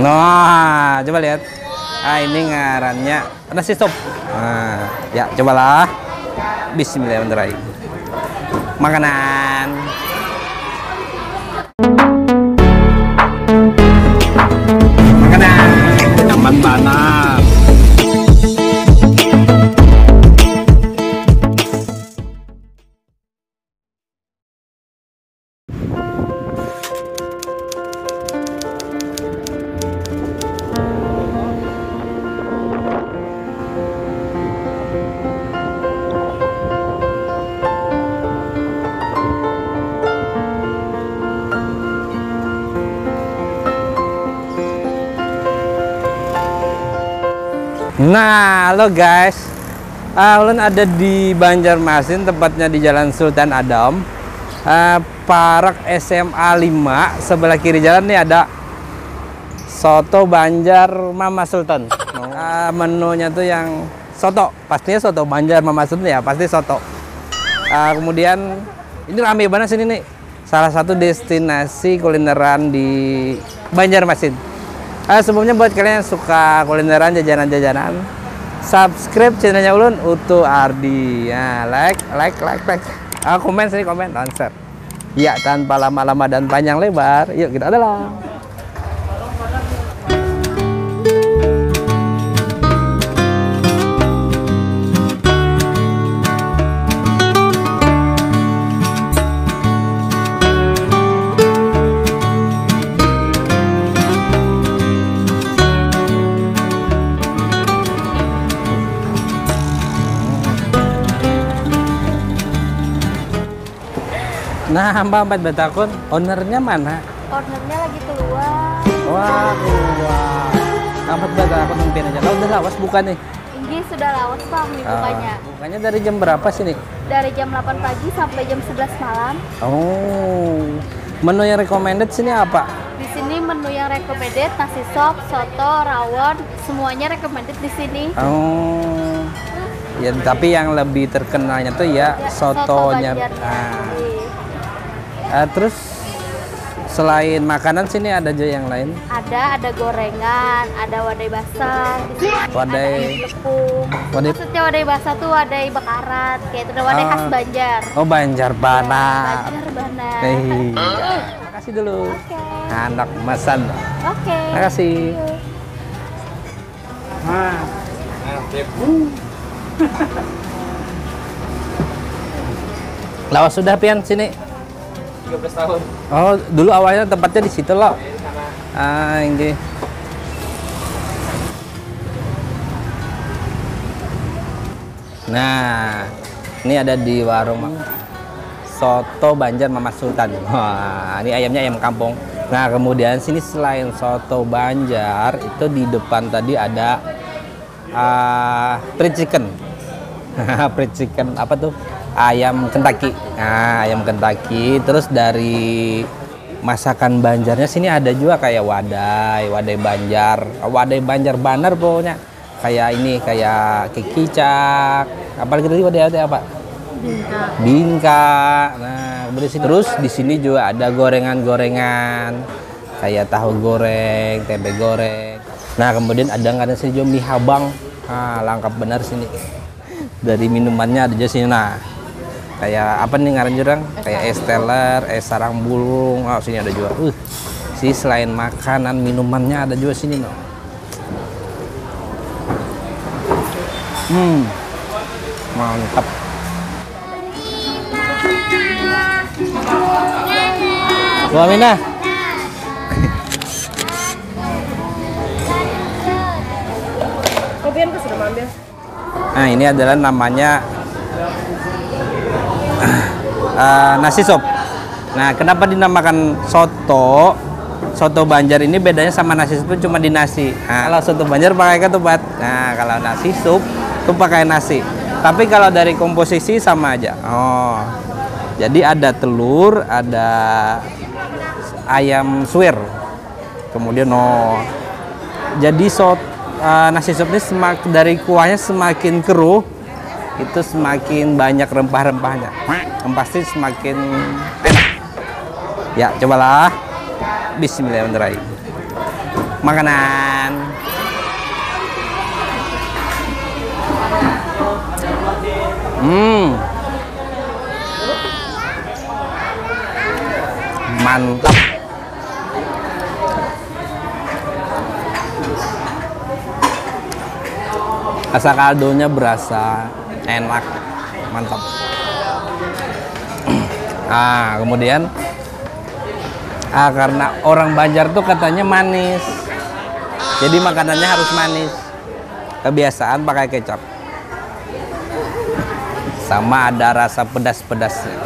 Nah, coba lihat. Ah, ini ngarannya nasi sop. Nah, ya cobalah. Bismillahirrahmanirrahim. Makanan. Makanan. Nyaman banget. Nah, halo guys. Ulun ada di Banjarmasin, tepatnya di Jalan Sultan Adam. Parak SMA 5, sebelah kiri jalan nih ada soto Banjar Mama Sultan. Menunya tuh yang soto, pastinya soto Banjar Mama Sultan ya, pasti soto. Kemudian ini rame banget sini nih. Salah satu destinasi kulineran di Banjarmasin. Sebelumnya buat kalian yang suka kulineran, jajanan-jajanan, subscribe channelnya Ulun, Utu Ardi. Ya, like. Komen sini, komen, dan share. Ya, tanpa lama-lama dan panjang lebar, yuk kita adalah. Nah, Mbak Batakun, ownernya mana? Ownernya lagi keluar. Wah, keluar. Mbak Batakun mungkin aja. Kalau udah lawas bukan nih? Ini sudah lawas Bang, bukanya. Bukanya dari jam berapa sih nih? Dari jam 8 pagi sampai jam 11 malam. Oh. Menu yang recommended sini apa? Di sini menu yang recommended nasi sop, soto, rawon, semuanya recommended di sini. Oh. Ya, tapi yang lebih terkenalnya tuh ya sotonya. Terus selain makanan sini ada aja yang lain? Ada gorengan, ada wadai basah, Wadai tepung. Maksudnya wadai basah tuh wadai bakaran, kayak itu wadai khas Banjar. Oh, Banjar Banar. Banjar Banar. Terima kasih dulu. Anak mesan. Terima kasih. Lawas sudah pian sini? 13 tahun. Oh, dulu awalnya tempatnya di situ loh. Ini. Nah, ini ada di warung soto Banjar Mama Sultan. Wah, ini ayamnya ayam kampung. Nah, kemudian sini selain soto Banjar, itu di depan tadi ada fried chicken. Fried chicken apa tuh? Ayam Kentucky. Nah, ayam Kentucky. Terus dari masakan Banjarnya sini ada juga kayak wadai Banjar, wadai Banjar Banar pokoknya. Kayak ini, kayak kikicak. Apalagi tadi wadai apa? Bingka. Nah, terus di sini juga ada gorengan-gorengan kayak tahu goreng, tempe goreng. Nah, kemudian ada nggak sini juga mie habang. Nah, lengkap benar sini. Dari minumannya ada juga sini. Nah, kayak apa nih ngaran jurang? Kayak es teler, es sarang bulung. Oh, sini ada juga. Sih selain makanan, minumannya ada juga sini, no. Mantap. Bu Aminah. Kopian sudah ambil. Nah, ini adalah namanya nasi sop. Nah, kenapa dinamakan soto? Soto Banjar ini bedanya sama nasi sop cuma di nasi. Nah, kalau soto Banjar pakai ketupat. Nah, kalau nasi sop itu pakai nasi. Tapi kalau dari komposisi sama aja. Oh, jadi ada telur, ada ayam suwir. Kemudian jadi nasi sop ini dari kuahnya semakin keruh, itu semakin banyak rempah-rempahnya. Pasti semakin enak. Ya, cobalah. Bismillahirrahmanirrahim. makanan. Mantap. Rasa kaldonya berasa enak, mantap. Ah, kemudian karena orang Banjar tuh katanya manis, jadi makanannya harus manis. Kebiasaan pakai kecap, sama ada rasa pedas-pedasnya.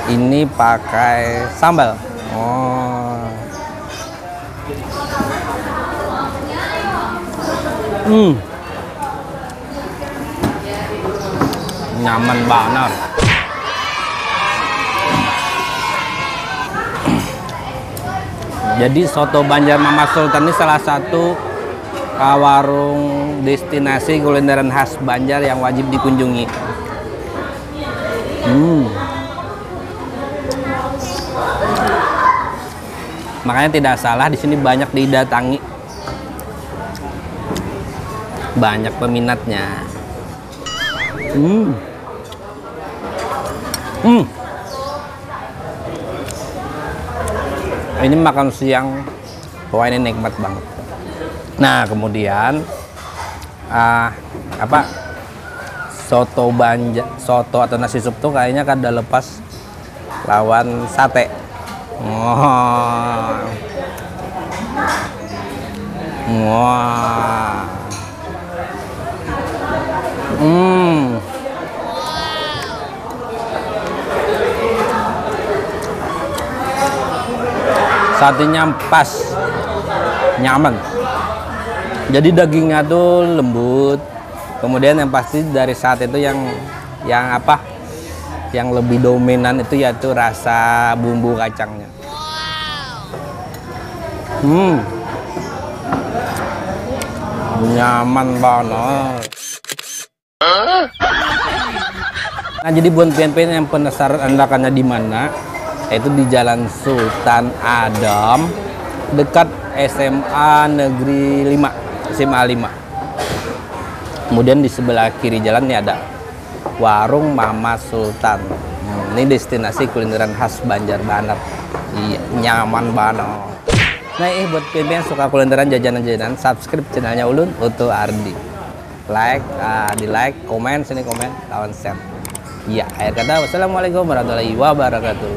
Ini pakai sambal. Oh. Nyaman banget. Jadi soto Banjar Mama Sultan ini salah satu warung destinasi kulineran khas Banjar yang wajib dikunjungi. Makanya tidak salah di sini banyak didatangi, banyak peminatnya. Ini makan siang, wah ini nikmat banget. Nah kemudian soto Banjar, soto atau nasi sup tuh kayaknya kada lepas lawan sate. Wah. Satenya pas, nyaman. Jadi dagingnya tuh lembut. Kemudian yang pasti dari sate itu yang yang lebih dominan itu yaitu rasa bumbu kacangnya. Nyaman banget. Nah jadi buat pian-pian yang penasaran andakannya di mana, yaitu di Jalan Sultan Adam dekat SMA Negeri 5, SMA 5. Kemudian di sebelah kiri jalan ini ada warung Mama Sultan. Ini destinasi kulineran khas Banjar banget. Iya, nyaman banget. Nah, buat pian-pian suka kulineran jajanan-jajanan, subscribe channelnya Ulun Utu Ardi. Di like, komen, sini komen, lawan share. Iya, akhir kata wassalamualaikum warahmatullahi wabarakatuh.